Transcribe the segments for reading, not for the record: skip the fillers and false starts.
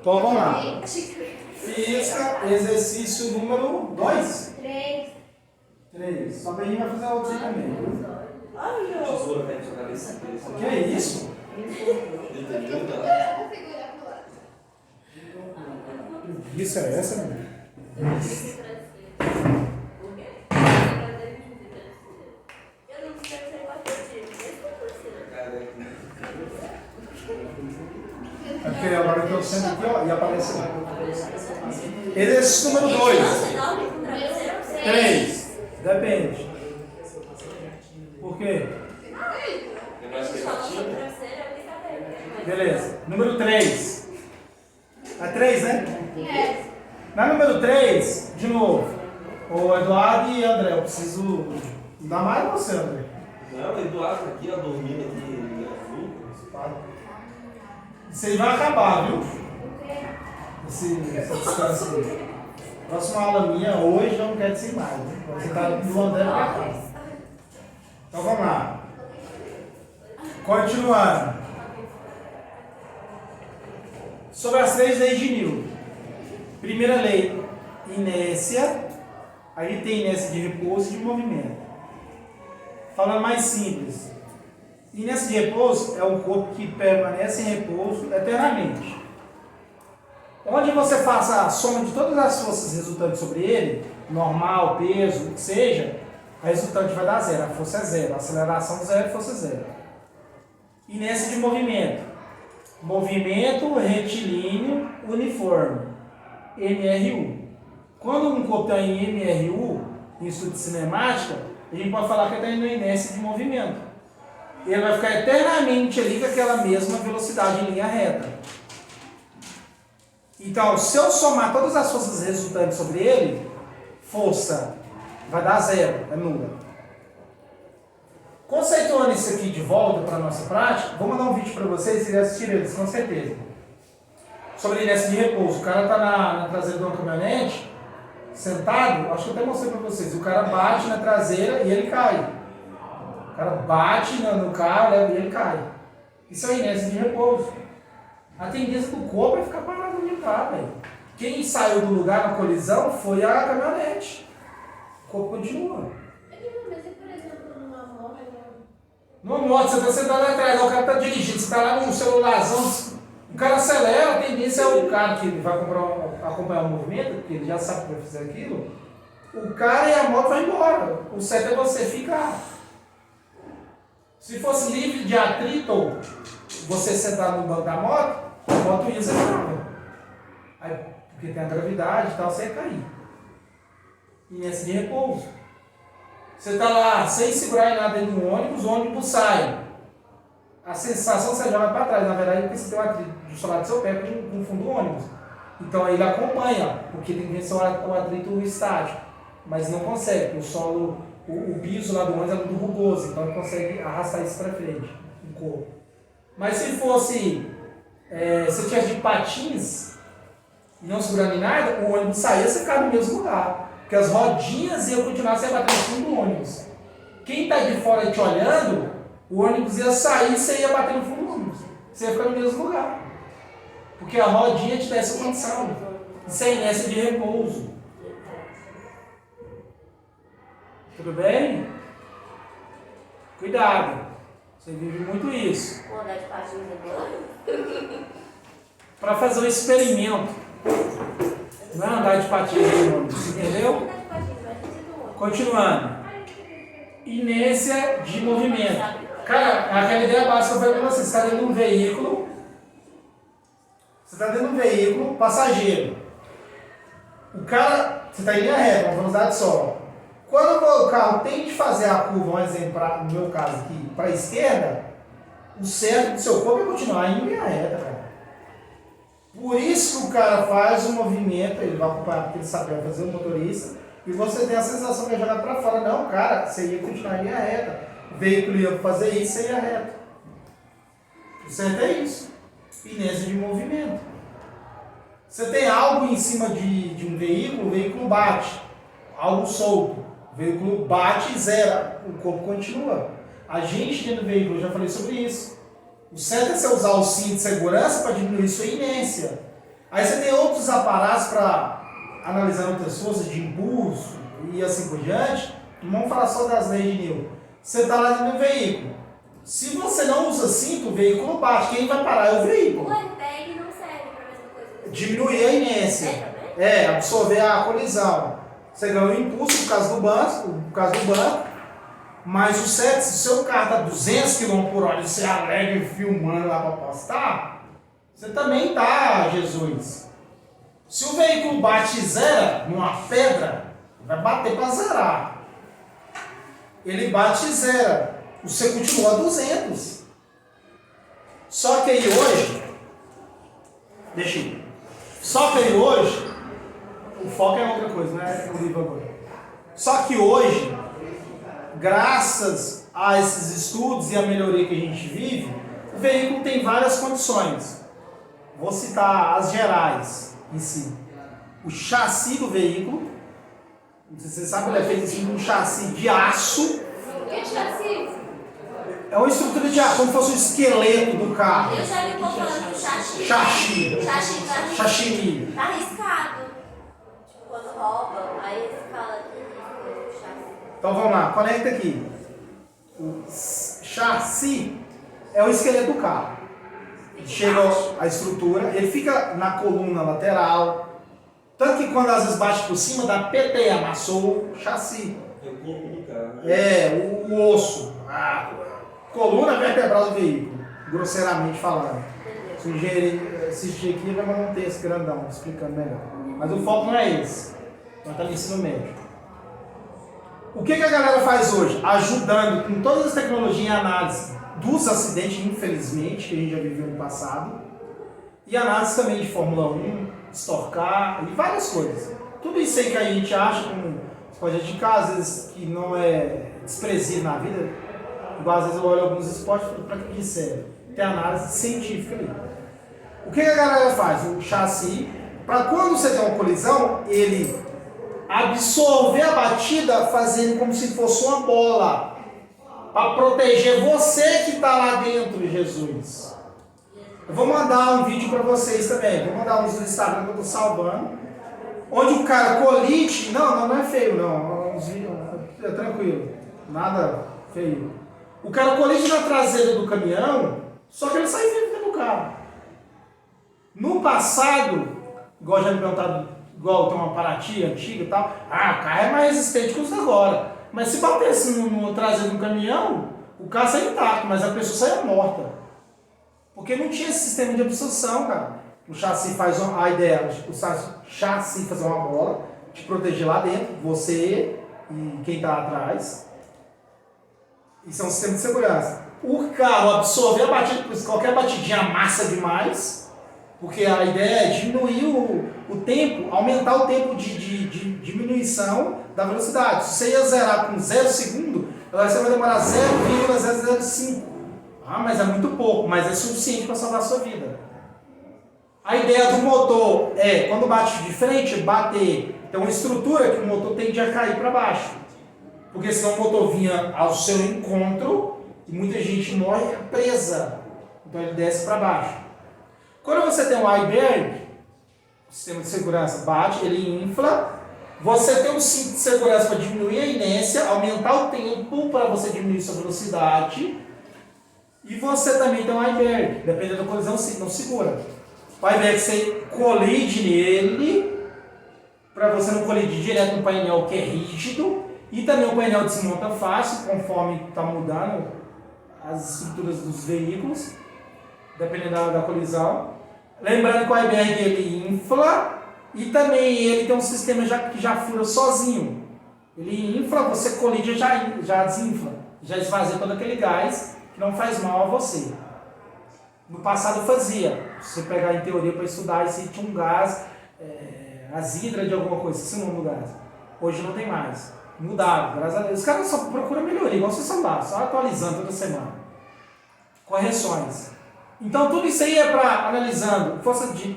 Então vamos lá. Física, exercício número 2. 3. Só pra gente vai fazer outro também. Tesoura caindo na sua cabeça. Que é isso? Que isso é essa, meu? Ok, agora eu estou sendo aqui, ó, e aparece lá. Exercício número 2. 3. Depende. Por quê? Beleza. Número 3. É 3, né? Na número 3, de novo, o Eduardo e André, eu preciso dar mais você, André. Não, o Eduardo aqui, ó, dormindo aqui. Isso aí vai acabar, viu? Essa distância aí. Próxima aula minha, hoje, eu não quero dizer mais. Né? Você está do André para cá. Então vamos lá. Continuando. Sobre as 3 leis de Newton. Primeira lei, inércia. Aí tem inércia de repouso e de movimento. Falando mais simples. Inércia de repouso é um corpo que permanece em repouso eternamente. Onde você faça a soma de todas as forças resultantes sobre ele, normal, peso, o que seja, a resultante vai dar zero. A força é zero, a aceleração zero, a força é zero. Inércia de movimento. Movimento retilíneo uniforme. MRU. Quando um corpo está em MRU, em estudo de cinemática, a gente pode falar que ele está em inércia de movimento. Ele vai ficar eternamente ali com aquela mesma velocidade em linha reta. Então, se eu somar todas as forças resultantes sobre ele, força vai dar zero, é nula. Conceituando isso aqui de volta para a nossa prática, vou mandar um vídeo para vocês e assistir eles, com certeza. Sobre inércia de repouso. O cara está na traseira de uma caminhonete, sentado, acho que eu até mostrei para vocês. O cara bate na traseira e ele cai. O cara bate no carro e ele cai. Isso é inércia de repouso. A tendência do corpo é ficar parado onde está, velho. Quem saiu do lugar na colisão foi a caminhonete. O corpo continua. Mas, por exemplo, numa moto... Numa moto, você está sentado atrás, o cara está dirigindo, você está lá no celularzão, o cara acelera, a tendência é o cara que vai acompanhar o movimento, porque ele já sabe que vai fazer aquilo, o cara e a moto vão embora. O certo é você ficar. Se fosse livre de atrito, você sentar no banco da moto, a moto ia ser rápida. Aí, porque tem a gravidade e tal, você ia cair. Inércia de repouso. Você está lá sem segurar em nada dentro do ônibus, o ônibus sai. A sensação você joga para trás, na verdade, porque você tem um atrito do seu lado do seu pé com o fundo do ônibus. Então aí ele acompanha, porque tem que vencer o atrito estático. Mas não consegue, porque o solo, o piso lá do ônibus é muito rugoso, então ele consegue arrastar isso para frente, o corpo. Mas se fosse, se tivesse de patins e não segurando em nada, o ônibus saía, você ficava no mesmo lugar. Porque as rodinhas iam continuar sem bater no fundo do ônibus. Quem está de fora te olhando, o ônibus ia sair e você ia bater no fundo do ônibus. Você ia ficar no mesmo lugar. Porque a rodinha te dá essa condição. Isso é inércia de repouso. Tudo bem? Cuidado. Você vive muito isso. Vou andar de patins agora. Para fazer um experimento. Não é andar de patins no ônibus, entendeu? Continuando. Inércia de movimento. Cara, aquela ideia básica foi para você. Você está dentro de um veículo. Você está dentro de um veículo passageiro. O cara, você está em linha reta, uma velocidade só. Quando o carro tem que fazer a curva, um exemplo, no meu caso aqui, para a esquerda, o certo do seu corpo é continuar em linha reta, cara. Por isso que o cara faz o movimento, ele vai acompanhar porque ele sabe fazer o motorista, e você tem a sensação que é jogado para fora. Não, cara, você ia continuar em linha reta. O veículo ia fazer isso, você ia reto. O certo é isso. Inércia de movimento. Você tem algo em cima de um veículo, o veículo bate. Algo solto. O veículo bate e zera. O corpo continua. A gente dentro do veículo, eu já falei sobre isso. O certo é você usar o cinto de segurança para diminuir sua inércia. Aí você tem outros aparatos para analisar outras forças de impulso e assim por diante. Não vamos falar só das leis de Newton. Você está lá dentro do veículo. Se você não usa cinto, o veículo bate. Quem vai parar é o veículo. O airbag não serve para a mesma coisa. Diminuir a inércia. Absorver a colisão. Você ganha o impulso por causa do banco, mas o certo, se o seu carro está 200 km por hora e você alegre filmando lá para postar, você também está, Jesus. Se o veículo bate e zera numa pedra, vai bater para zerar. Ele bate e zera. Você continua a 200. Só que aí hoje, o foco é outra coisa, não é o livro agora. Só que hoje, graças a esses estudos e a melhoria que a gente vive, o veículo tem várias condições. Vou citar as gerais em si. O chassi do veículo, não sei se você sabe, ele é feito assim, um chassi de aço. O que é chassi? É uma estrutura de aço, como se fosse o esqueleto do carro. Eu já vi um pouco falando do chassi. Chassi. Chassi tá arriscado. Tipo, quando rouba, aí eles falam que chassi. Então vamos lá, conecta aqui. O chassi é o esqueleto do carro. Chega a estrutura, ele fica na coluna lateral. Tanto que quando às vezes bate por cima, dá PT, amassou o chassi. Eu corpo do carro. O osso, a coluna vertebral do veículo, grosseiramente falando. Se o engenheiro assistir aqui, vai mandar um texto grandão, explicando melhor. Mas o foco não é esse. Nós estamos no ensino médio. O que a galera faz hoje? Ajudando com todas as tecnologias em análise dos acidentes, infelizmente, que a gente já viveu no passado. E análise também de Fórmula 1, Stock Car e várias coisas. Tudo isso aí que a gente acha, como projeto de casa, às vezes, que não é desprezível na vida, igual às vezes eu olho alguns esportes e falo, para que serve? Tem análise científica ali. O que a galera faz? O chassi, para quando você tem uma colisão, ele absorver a batida fazendo como se fosse uma bola, para proteger você que está lá dentro, Jesus. Eu vou mandar um vídeo para vocês também, vou mandar uns do Instagram que eu estou salvando, onde o cara colide, não é feio não, é tranquilo, nada feio. O cara colide na traseira do caminhão, só que ele sai dentro do carro. No passado, igual já me perguntaram, igual tem uma Paraty antiga e tal, o carro é mais resistente que os agora. Mas se batesse no traseiro do caminhão, o carro saia intacto, mas a pessoa saia morta. Porque não tinha esse sistema de absorção, cara. O chassi faz a ideia, o chassi fazer uma bola, te proteger lá dentro, você e quem está atrás. Isso é um sistema de segurança. O carro absorver a batida, porque qualquer batidinha amassa demais, porque a ideia é diminuir o tempo, aumentar o tempo de diminuição da velocidade. Se você ia zerar com 0 segundo, agora você vai demorar 0,005. Mas é muito pouco, mas é suficiente para salvar a sua vida. A ideia do motor é, quando bate de frente, bater. Tem uma estrutura que o motor tende a cair para baixo. Porque senão o motor vinha ao seu encontro e muita gente morre presa. Então ele desce para baixo. Quando você tem um airbag, o sistema de segurança bate, ele infla. Você tem um cinto de segurança para diminuir a inércia, aumentar o tempo para você diminuir sua velocidade. E você também tem um airbag, dependendo da colisão, não segura. O airbag você colide nele, para você não colidir direto no painel que é rígido. E também o painel desmonta fácil, conforme está mudando as estruturas dos veículos, dependendo da colisão. Lembrando que o airbag ele infla e também ele tem um sistema que já fura sozinho. Ele infla, você colide e já desinfla, já esvazia todo aquele gás que não faz mal a você. No passado fazia. Se você pegar em teoria para estudar, se tinha um gás, azidra de alguma coisa, esse é o nome do gás. Hoje não tem mais. Mudaram, graças a Deus. Os caras só procuram melhoria, igual seu celular, só atualizando toda semana. Correções. Então tudo isso aí é para analisando.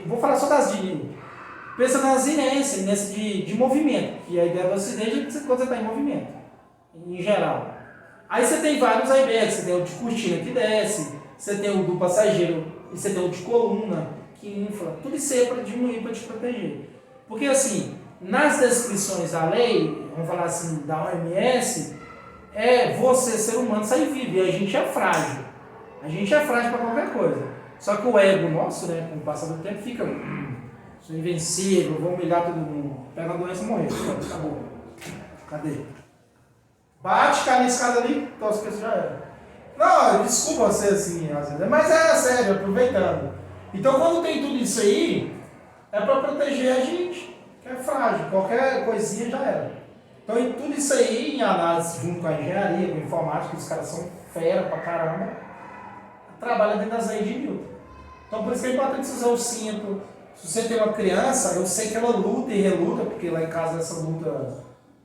Vou falar só das de pensa nas inércias de movimento, que a ideia do acidente é quando você está em movimento, em geral. Aí você tem vários airbags, você tem o de cortina que desce, você tem o do passageiro e você tem o de coluna, que infla. Tudo isso aí é para diminuir, para te proteger. Porque assim, nas descrições da lei, vamos falar assim, da OMS, você, ser humano, sair vivo. E a gente é frágil. A gente é frágil para qualquer coisa. Só que o ego nosso, né, com o passar do tempo, fica... sou invencível, vou humilhar todo mundo. Pega a doença e morrer. Acabou. Cadê? Bate, cai na escada ali, tosse que já era. Não, desculpa você assim, às vezes, mas é sério, aproveitando. Então, quando tem tudo isso aí, é para proteger a gente, que é frágil, qualquer coisinha já era. Então, e tudo isso aí, em análise, junto com a engenharia, com a informática, os caras são fera pra caramba, trabalha dentro das leis de Newton. Então, por isso que é importante você usar o cinto. Se você tem uma criança, eu sei que ela luta e reluta, porque lá em casa essa luta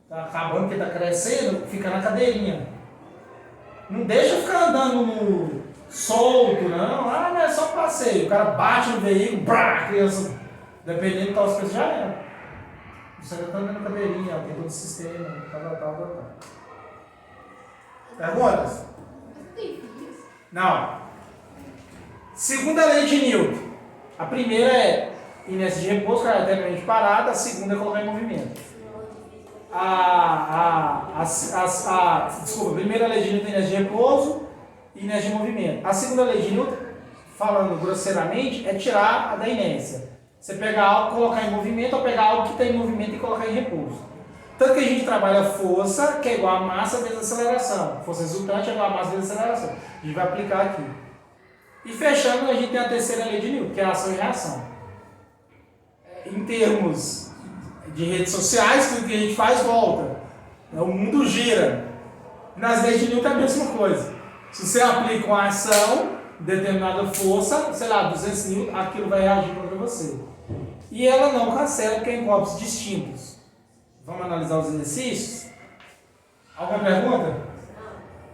tá acabando, porque tá crescendo, fica na cadeirinha. Não deixa ficar andando solto, não. Ah, mas é só passeio. O cara bate no veículo, brá, a criança, dependendo de tal coisa, já é. Você ainda tá andando na cadeirinha, tem todo o sistema, tal. Perguntas? Não. Segunda lei de Newton. A primeira é inércia de repouso, cara, eternamente parada. A segunda é colocar em movimento. Desculpa, a primeira lei de Newton é inércia de repouso e inércia de movimento. A segunda lei de Newton, falando grosseiramente, é tirar a da inércia. Você pegar algo, colocar em movimento, ou pegar algo que está em movimento e colocar em repouso. Tanto que a gente trabalha força, que é igual a massa vezes aceleração. Força resultante é igual a massa vezes aceleração. A gente vai aplicar aqui. E fechando, a gente tem a terceira lei de Newton, que é a ação e reação. Em termos de redes sociais, tudo que a gente faz volta. O mundo gira. Nas leis de Newton é a mesma coisa. Se você aplica uma ação, determinada força, sei lá, 200 Newton, aquilo vai reagir contra você. E ela não cancela, porque é em corpos distintos. Vamos analisar os exercícios? Alguma pergunta?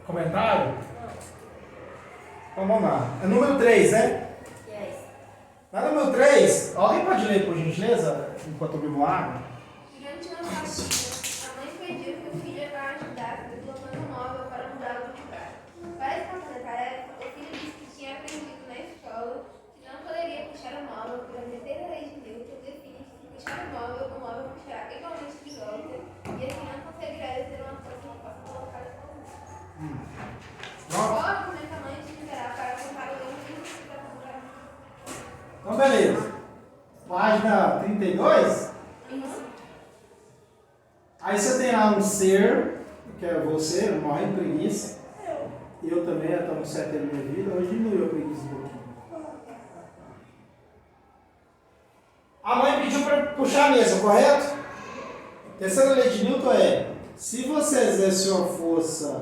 Comentário? Então vamos lá. É número 3, né? Yes. Na número 3, alguém pode ler, por gentileza, enquanto eu bebo água? Durante uma partida, a mãe pediu que o filho vá ajudar deslocando o móvel para mudá-lo de lugar. Para escapar da tarefa, o filho disse que tinha aprendido na escola que não poderia puxar o móvel por a terceira lei de Newton, define que se puxar o móvel puxará igualmente de volta e assim não conseguirá exercer uma força que possa colocar o móvel. O argumento a mãe utilizará para apontar o erro de interpretação da Então, beleza. Página 32. Aí você tem lá um ser, que é você, morre em preguiça. Eu também, eu estou no certo da minha vida, hoje diminuiu a preguiça um pouquinho. A mãe pediu para puxar a mesa, correto? A terceira lei de Newton é, se você exerce uma força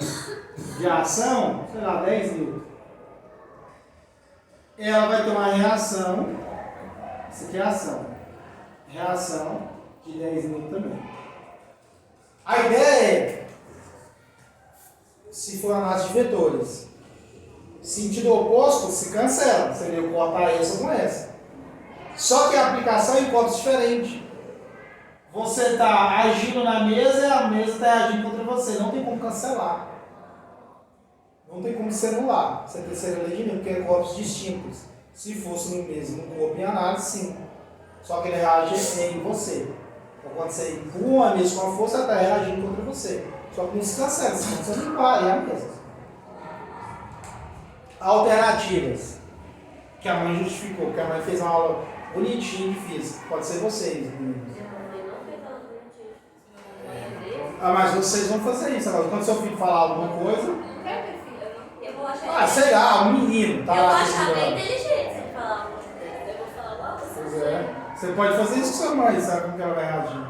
de ação, sei lá, 10 Newton, ela vai ter uma reação, isso aqui é ação, reação de 10 Newton também. A ideia é, se for análise de vetores, sentido oposto se cancela, seria eu cortar essa com essa. Só que a aplicação é em corpos diferentes. Você está agindo na mesa e a mesa está agindo contra você. Não tem como cancelar. Não tem como se anular. Essa é a terceira lei de Newton, porque é corpos distintos. Se fosse no mesmo corpo em análise, sim. Só que ele reage em você. Então, quando você empurra a mesa com a força, ela está reagindo contra você. Só que não se cancela, senão você não vai, é a mesa. Alternativas. Que a mãe justificou, que a mãe fez uma aula bonitinha de física. Pode ser vocês, meninos. Mas vocês vão fazer isso agora. Quando seu filho falar alguma coisa. Eu vou achar. Sei lá, um menino. Tá eu vou lá, achar bem inteligente se ele falar alguma coisa. Eu vou falar igual você. Pois é. Você pode fazer isso com sua mãe, sabe como que ela vai reagir.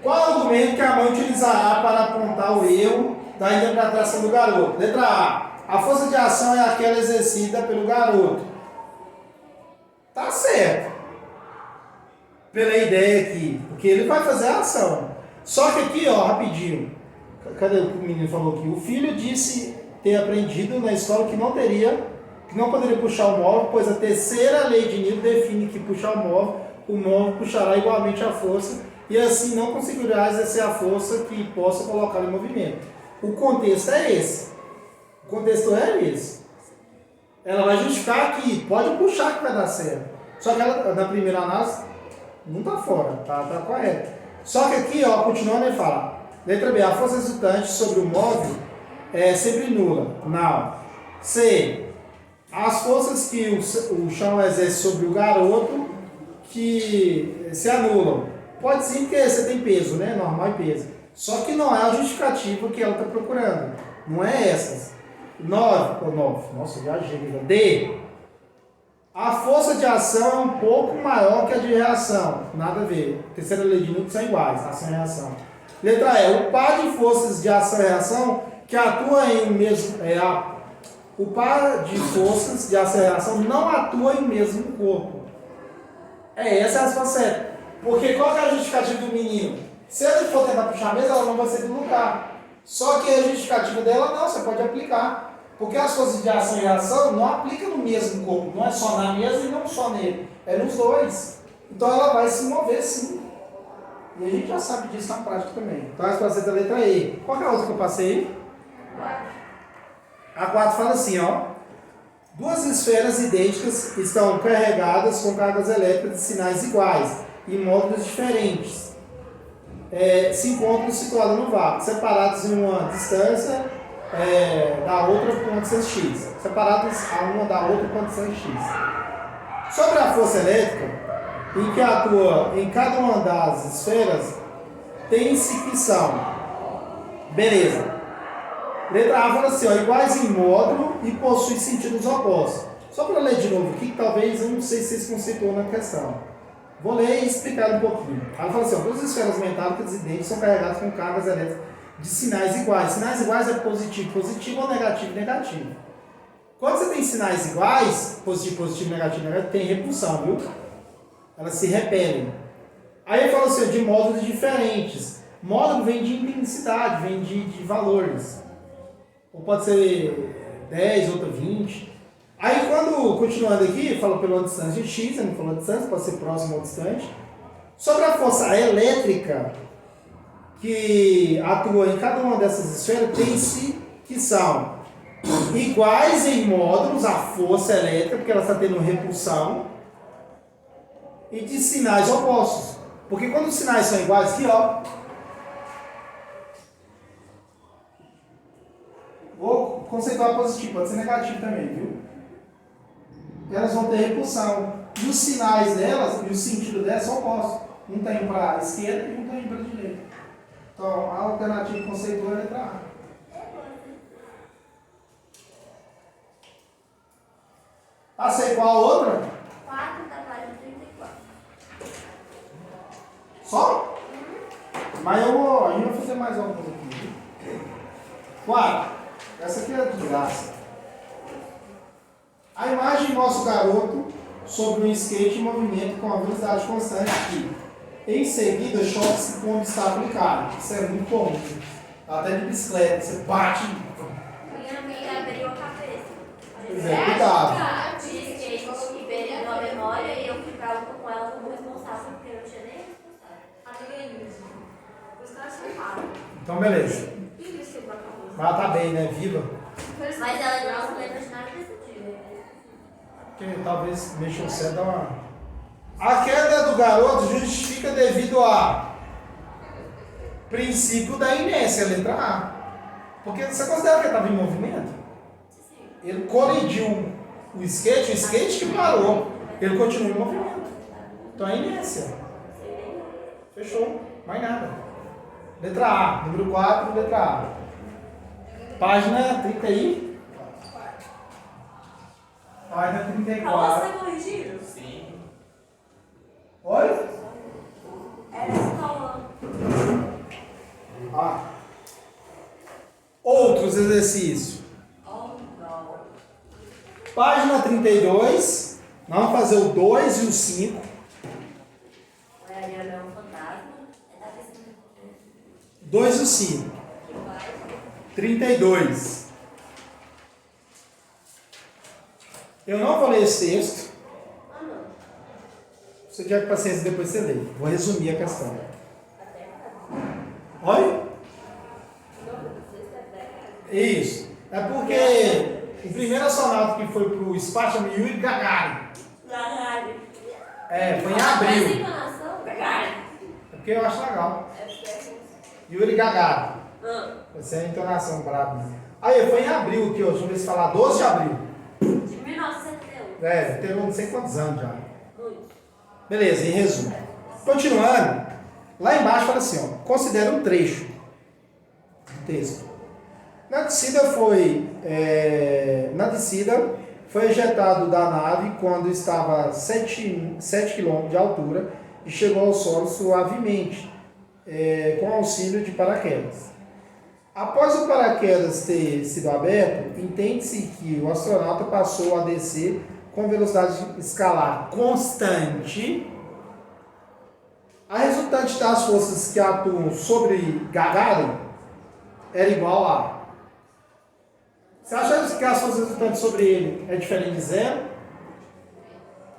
Qual é o argumento que a mãe utilizará para apontar o erro da interpretação do garoto? Letra A. A força de ação é aquela exercida pelo garoto. Tá certo. Pela ideia aqui. Porque ele vai fazer a ação. Só que aqui, ó, rapidinho. Cadê o menino falou aqui? O filho disse ter aprendido na escola que não poderia puxar o móvel, pois a terceira lei de Newton define que puxar o móvel puxará igualmente a força e assim não conseguirá exercer a força que possa colocar em movimento. O contexto é esse. O contexto é esse. ela vai justificar aqui, pode puxar que vai dar certo. Só que ela, na primeira análise, não está fora, tá correto. Só que aqui, ó, continuando, ele fala, letra B, a força resultante sobre o móvel é sempre nula. Não. C, as forças que o chão exerce sobre o garoto que se anulam. Pode sim, porque você tem peso, né? Normal e peso. Só que não é a justificativa que ela está procurando. Não é essas. 9. Nossa, já chega. D. A força de ação é um pouco maior que a de reação. Nada a ver. Terceira lei de Newton são iguais, ação e reação. Letra E. O par de forças de ação e reação que atua em um mesmo... o par de forças de ação e reação não atua em mesmo corpo. Essa é a resposta certa. Porque qual que é a justificativa do menino? Se ele for tentar puxar a mesa, ela não vai ser do lugar. Só que a justificativa dela não, você pode aplicar. Porque as forças de ação e reação não aplicam no mesmo corpo. Não é só na mesa e não só nele. É nos dois. Então ela vai se mover sim. E a gente já sabe disso na prática também. Então a resposta é da letra E. Qual que é a outra que eu passei? A 4 fala assim, ó. Duas esferas idênticas estão carregadas com cargas elétricas de sinais iguais, em módulos diferentes. Se encontram situados no vácuo, separados em uma distância da outra por uma distância x. Separados a uma da outra por uma distância x. Sobre a força elétrica, em que atua em cada uma das esferas, tem-se que são. Beleza. Letra A fala assim, ó, iguais em módulo e possuem sentidos opostos. Só para ler de novo aqui, que talvez eu não sei se vocês conceituam na questão. Vou ler e explicar um pouquinho. Ela fala assim, ó, duas esferas metálicas idênticas são carregadas com cargas elétricas de sinais iguais. Sinais iguais é positivo, positivo ou negativo, negativo. Quando você tem sinais iguais, positivo, positivo, negativo, negativo, tem repulsão, viu? Elas se repelem. Aí ele fala assim, ó, de módulos diferentes. Módulo vem de intensidade, vem de valores. Ou pode ser 10, outra 20. Aí quando, continuando aqui, fala pela distância x, ele não falou distância, pode ser próximo ou distante. Sobre a força elétrica que atua em cada uma dessas esferas, tem-se que são iguais em módulos, a força elétrica, porque ela está tendo repulsão, e de sinais opostos. Porque quando os sinais são iguais, aqui ó, vou conceituar positivo, pode ser negativo também, viu? Elas vão ter repulsão. E os sinais delas, e o sentido delas são opostos. Um está indo para a esquerda e um está indo para a direita. Então, a alternativa conceitual é a letra A. Passei qual a outra? 4 da página 34. Só? Mas a gente vai fazer mais algumas aqui. 4. Essa aqui é de graça. A imagem mostra o garoto sobre um skate em movimento com a velocidade constante aqui. Em seguida, choque-se com um obstáculo caro. Isso é muito comum. Até de bicicleta, você bate. E abriu a cabeça. Pois é, cuidado. De skate que veio na memória e eu ficava com ela como responsável, porque eu não tinha nem responsável. Os caras são maus. Então, beleza. Ela tá bem, né? Viva. Mas ela não se lembra de nada desse dia. Porque talvez mexa o céu, dá uma... A queda do garoto justifica devido a princípio da inércia, letra A. Porque você considera que ele estava em movimento? Ele colidiu o skate que parou. Ele continua em movimento. Então é inércia. Fechou. Mais nada. Letra A. Número 4, letra A. Página 30 aí. Página 34. Você corrigiram? Sim. Oi? Era escola. Outros exercícios. Oh, não. Página 32. Vamos fazer o 2 e o 5. O Ariana é um fantasma. 2 e o 5. 32. Eu não vou ler esse texto. Se você tiver paciência, depois você lê. Vou resumir a questão. Oi? Isso. É porque O primeiro astronauta que foi pro espaço chama Yuri Gagarin. Gagarin. Foi em Essa abril. entonação? Gagarin. É porque eu acho legal. É porque é russo. Yuri Gagarin. Essa é a entonação braba. Aí, foi em abril aqui, ó. Deixa eu ver se falar. 12 de abril. De 1971. Tem não sei quantos anos já. Muito. Beleza, em resumo. Continuando, lá embaixo fala assim, ó. Considera um trecho do texto. Na descida foi ejetado da nave quando estava a 7 km de altura e chegou ao solo suavemente, com auxílio de paraquedas. Após o paraquedas ter sido aberto, entende-se que o astronauta passou a descer com velocidade escalar constante. A resultante das forças que atuam sobre Gagarin era igual a... Você acha que as forças resultantes sobre ele é diferente de zero?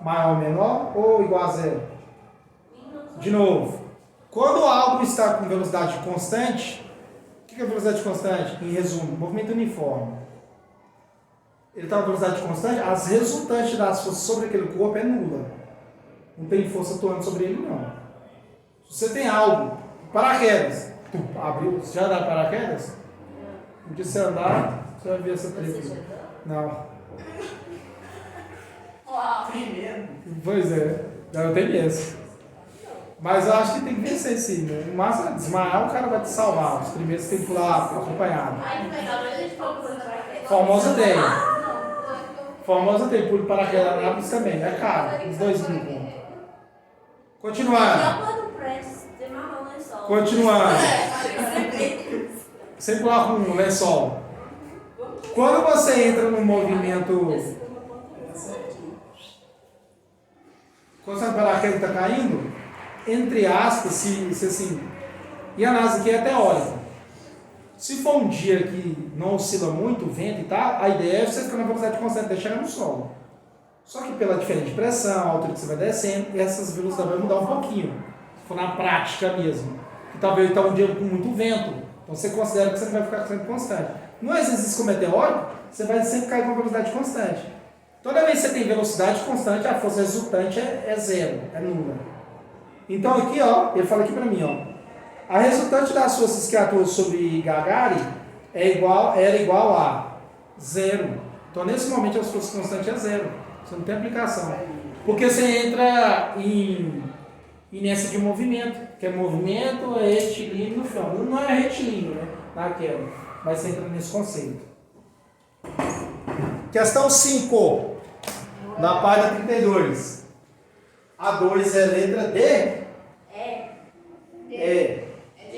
Maior ou menor? Ou igual a zero? De novo, quando algo está com velocidade constante, o que é velocidade constante? Em resumo, movimento uniforme. Ele está com velocidade constante, as resultantes das forças sobre aquele corpo é nula. Não tem força atuando sobre ele, não. Se você tem algo, paraquedas, abriu, você já dá paraquedas? Um dia você andar, você vai ver essa treta. Não. Uau. Primeiro. Pois é, eu tenho medo. Mas eu acho que tem que vencer sim, né? No máximo, desmaiar, o cara vai te salvar. Os primeiros tem que pular acompanhado. Ai, que legal, mas a gente falou coisa pra quê? Formosa tem. Não. Formosa tem pulo para paraquedas na Nápoles também, é caro. Os 2 mil. Eu Continuando. quando preço, tem marrom no sol. Continuando. Sem pular com um lençol. Quando você entra no movimento. Quando você paraquedas está caindo, entre aspas, se assim. E a NASA aqui é teórica. Se for um dia que não oscila muito o vento e tal, a ideia é você ficar na velocidade constante até chegar no solo. Só que pela diferente pressão, a altura que você vai descendo, essas velocidades vão mudar um pouquinho. Se for na prática mesmo. E talvez está um dia com muito vento. Então você considera que você não vai ficar sempre constante. No exercício como é teórico, você vai sempre cair com velocidade constante. Toda vez que você tem velocidade constante, a força resultante é zero, é nula. Então aqui, ó, ele fala aqui para mim, ó. A resultante das forças que atuam sobre Gagarin era igual a zero. Então nesse momento as forças constantes é zero. Você não tem aplicação. Porque você entra em inércia de movimento. Que é movimento, é retilíneo no final. Não é retilíneo, né? Naquela. Mas você entra nesse conceito. Questão 5. Na página 32. A 2 é letra D? É.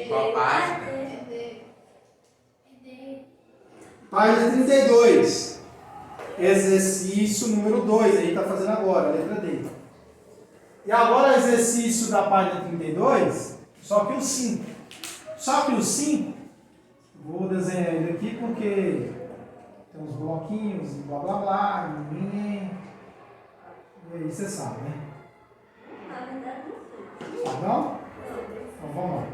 Qual página? Página 32. Exercício número 2. Aí está fazendo agora, letra D. E agora o exercício da página 32, só que o 5. Só que o 5, vou desenhar ele aqui porque tem uns bloquinhos, blá blá blá, e aí você sabe, né? Na verdade, não sei. Sabe não? Então vamos lá.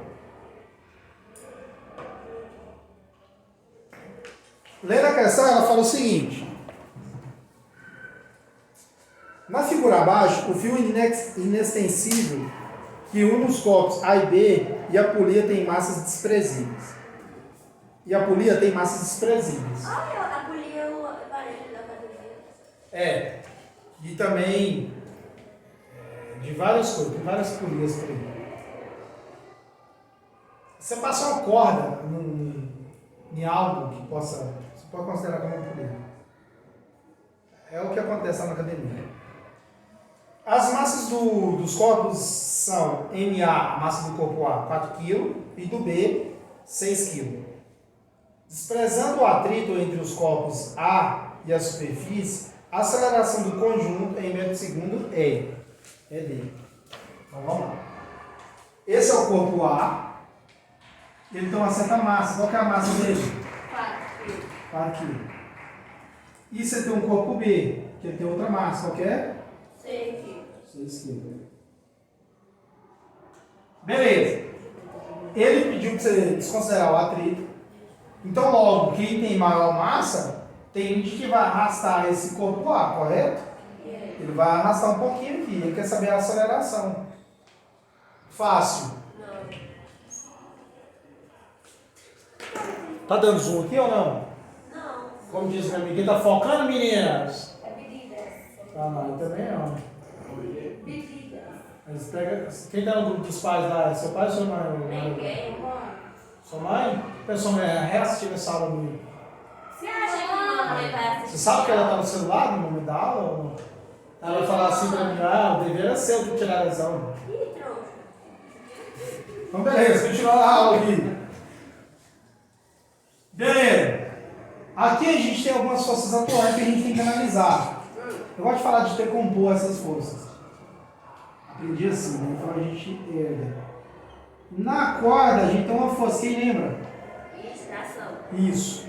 Lendo a questão, ela fala o seguinte. Na figura abaixo, o fio inextensível que une os corpos A e B e a polia tem massas desprezíveis. Ah, a polia é o aparelho da academia. E também de várias coisas, tem várias polias por aí. Você passa uma corda em algo que você pode considerar como uma polia. É o que acontece lá na academia. As massas dos corpos são MA, a massa do corpo A, 4 kg, e do B, 6 kg. Desprezando o atrito entre os corpos A e a superfície, a aceleração do conjunto em metro segundo é D. Então vamos lá. Esse é o corpo A. Ele tem uma certa massa. Qual que é a massa dele? 4 kg. E você tem um corpo B, que ele tem outra massa. Qual que é? 6 kg. 6 kg. Beleza. Ele pediu para você desconsiderar o atrito. Então, logo, quem tem maior massa tende que vai arrastar esse corpo pro ar, correto? Ele vai arrastar um pouquinho aqui, ele quer saber a aceleração. Fácil. Tá dando zoom aqui ou não? Não. Como diz meu amigo, tá focando, meninas? É bebida. Tá lá, eu também não. Bebida. Mas pega, quem tá no grupo dos pais lá? Seu pai ou sua mãe? Ninguém. Sua mãe? Pessoal, reassistir essa aula comigo. Você acha que mamãe vai assistir? Você sabe que ela tá no celular no momento da aula ou não? Ela vai falar assim pra mim, o dever é seu de tirar a lesão. Ih, trouxa. Então beleza, continuar a aula aqui. Beleza. Aqui a gente tem algumas forças atuais que a gente tem que analisar. Eu gosto de falar de decompor essas forças. Aprendi assim, né? Então a gente erga. Na corda a gente tem uma força, quem lembra? Tração. Isso.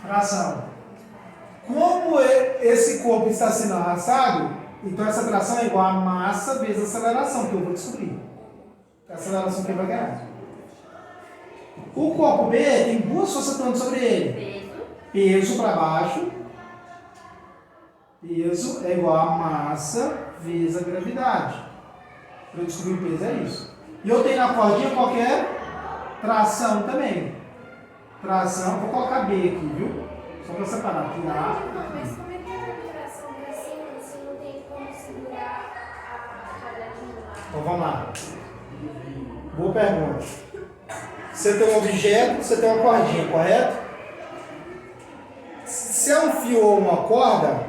Tração. Como esse corpo está sendo arrastado, então essa tração é igual a massa vezes a aceleração, que eu vou descobrir. A aceleração que vai ganhar. O corpo B tem duas forças atuando sobre ele. Peso para baixo. Peso é igual a massa vezes a gravidade. Para eu descobrir o peso é isso. E eu tenho na cordinha qualquer tração também. Tração, vou colocar B aqui, viu? Só para separar. Aqui A. Mas como é que é a tração pra cima se não tem como segurar a quadradinha lá? Então vamos lá. Boa pergunta. Você tem um objeto, você tem uma cordinha, correto? Se é um fio ou uma corda,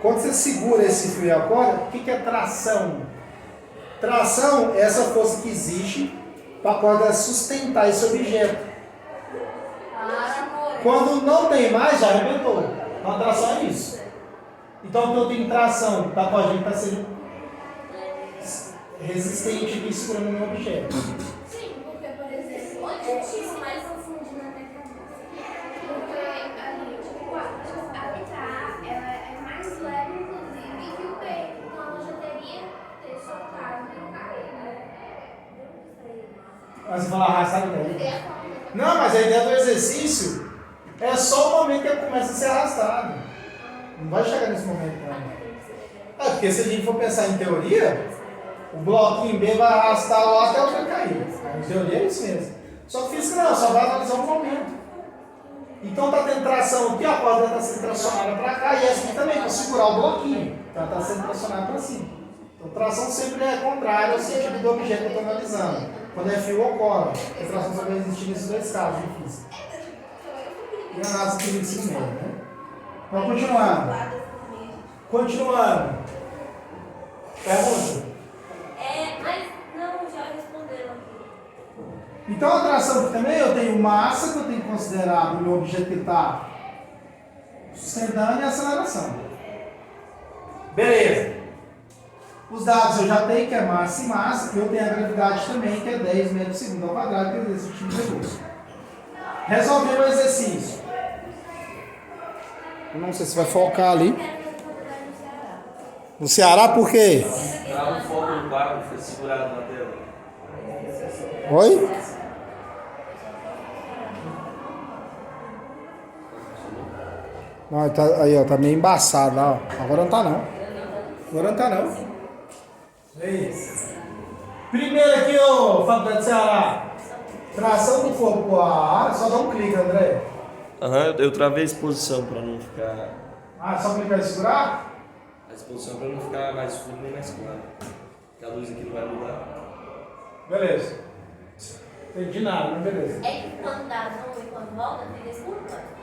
quando você segura esse fio e a corda, o que é tração? Tração é essa força que existe para a corda sustentar esse objeto. Quando não tem mais, já arrebentou. Então a tração é isso. Então eu tenho tração da cordinha para ser resistente aqui segurando o meu objeto. Sim, porque, por exemplo, Onde eu tiro mais confundindo na minha cabeça? porque ali, tipo, a letra A, ela é mais leve, inclusive, que o B. Então ela já teria ter soltado e caído, né? Mas você fala arrastado daí. Não, mas a ideia do exercício é só o momento que ele começa a ser arrastado. Não vai chegar nesse momento, não. É, porque se a gente for pensar em teoria, o bloquinho B vai arrastar lá até o trem cair. Em teoria é isso mesmo. Só que física não, só vai analisar o momento. Então está tendo tração aqui, a corda está sendo tracionada para cá e essa aqui também, para segurar o bloquinho. Então ela está sendo tracionada para cima. Então tração sempre é contrária ao sentido do objeto que eu estou analisando. Quando é fio ou corda. A tração só vai existir nesses dois casos de física. E a análise aqui no ensino médio, né? Então continuando. Continuando. Pergunta. Mas não, já responderam aqui. Então a tração aqui também eu tenho massa que eu tenho que considerar no meu objeto que está sustentando e a aceleração. Beleza. Os dados eu já tenho que é massa e massa, e eu tenho a gravidade também, que é 10 metros por segundo ao quadrado, que é esse tipo de recurso. Resolver o exercício. Eu não sei se vai focar ali. No Ceará por quê? Dá um foco no barco que foi segurado na tela. Oi? Não, tá, aí ó, tá meio embaçado lá, ó. Agora não tá não. Agora não tá não. É isso. Primeiro aqui, ô Faculdade do Ceará. Tração do corpo A, só dá um clique, André. Aham, eu travei a exposição para não ficar. Ah, só clicar e segurar? A exposição para não ficar mais escuro nem mais claro. Porque a luz aqui não vai mudar. Beleza. Entendi nada, mas beleza. É que quando dá zoom e quando volta, tem desculpa?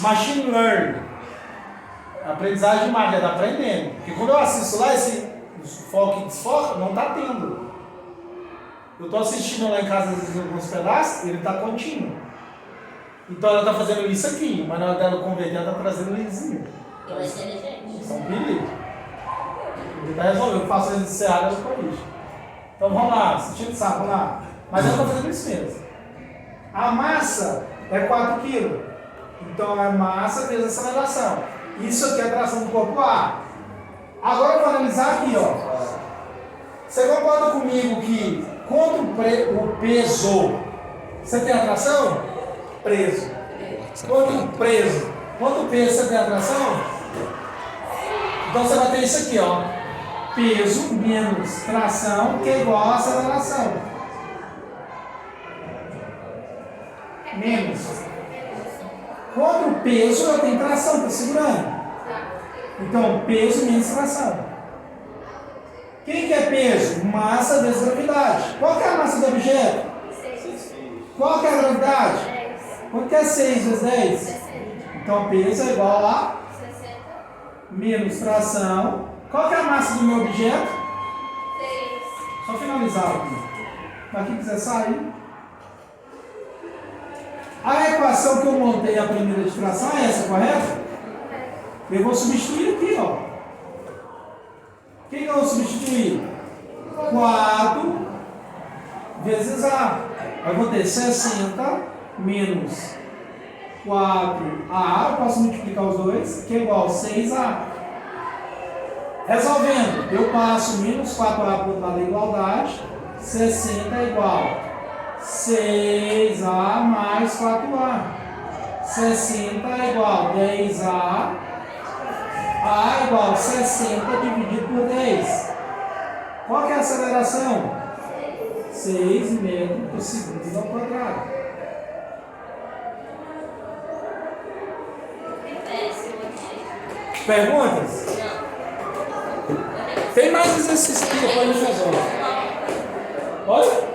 Machine Learning. Aprendizagem de máquina, tá aprendendo. Porque quando eu assisto lá, esse foco e desfoca, não tá tendo. Eu tô assistindo lá em casa, às vezes, alguns pedaços, ele tá contínuo. Então ela tá fazendo isso aqui, mas na hora dela converter, ela tá trazendo lisinho. Eu é inteligente. Isso é um perigo. Ele tá resolvendo, eu faço esse ceará, eu corrijo. Então vamos lá, sentindo de saco, vamos lá. Mas ela tá fazendo isso mesmo. A massa é 4 kg. Então é massa vezes aceleração. Isso aqui é a tração do corpo A. Agora eu vou analisar aqui, ó. Você concorda comigo que quando o peso, você tem a tração? preso. Quanto peso você tem atração? Então você vai ter isso aqui, ó. Peso menos tração, que é igual a aceleração. Menos. Contra o peso eu tenho tração, está segurando. Então, peso menos tração. Quem que é peso? Massa vezes gravidade. Qual que é a massa do objeto? 6 quilos. Qual que é a gravidade? Quanto que é 6 vezes 10? Então, peso é igual a 60. menos tração. Qual que é a massa do meu objeto? 6. Só finalizar aqui. Para quem quiser sair. A equação que eu montei, a primeira de tração, é essa, correto? Eu vou substituir aqui, ó. O que eu vou substituir? 4 vezes A. Eu vou ter 60 menos 4A. Eu posso multiplicar os dois, que é igual a 6A. Resolvendo, eu passo menos 4A para o outro lado da igualdade. 60 é igual a 6A mais 4A. 60 é igual a 10A. A é igual a 60 dividido por 10. Qual que é a aceleração? 6 metros por segundo ao quadrado. Perguntas? Não. Tem mais exercício aqui, depois a gente resolve. Olha.